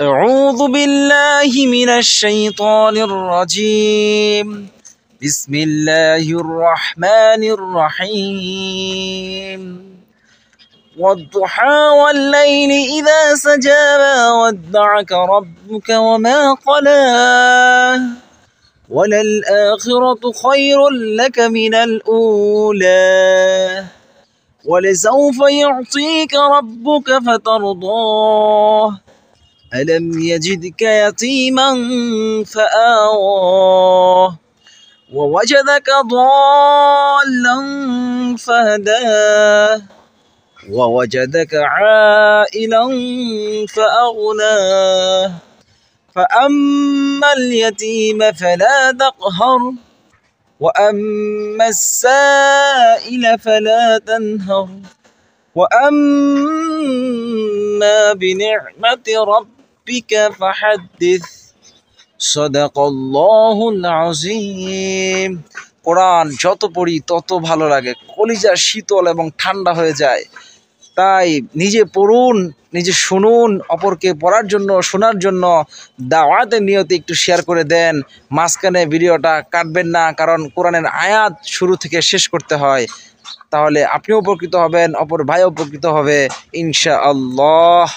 أعوذ بالله من الشيطان الرجيم بسم الله الرحمن الرحيم والضحى والليل إذا سجى ما ودعك ربك وما قلى وللآخرة خير لك من الأولى ولسوف يعطيك ربك فترضاه ألم يجدك يتيما فآواه ووجدك ضالا فهداه ووجدك عائلا فأغناه فأما اليتيم فلا تقهر وأما السائل فلا تنهر وأما بنعمة ربك فحدث صدق الله العظيم। কোরআন যত পড়ি তত ভালো লাগে, কলিজা শীতল এবং ঠান্ডা হয়ে যায়। তাই নিজে পড়ুন, নিজে শুনুন, অপরকে পড়ার জন্য শোনার জন্য দাওয়াতের নিয়তে একটু শেয়ার করে দেন। মাঝখানে ভিডিওটা কাটবেন না, কারণ কোরআনের আয়াত শুরু থেকে শেষ করতে হয়। তাহলে আপনিও উপকৃত হবেন, অপর ভাইও উপকৃত হবে ইনশাআল্লাহ।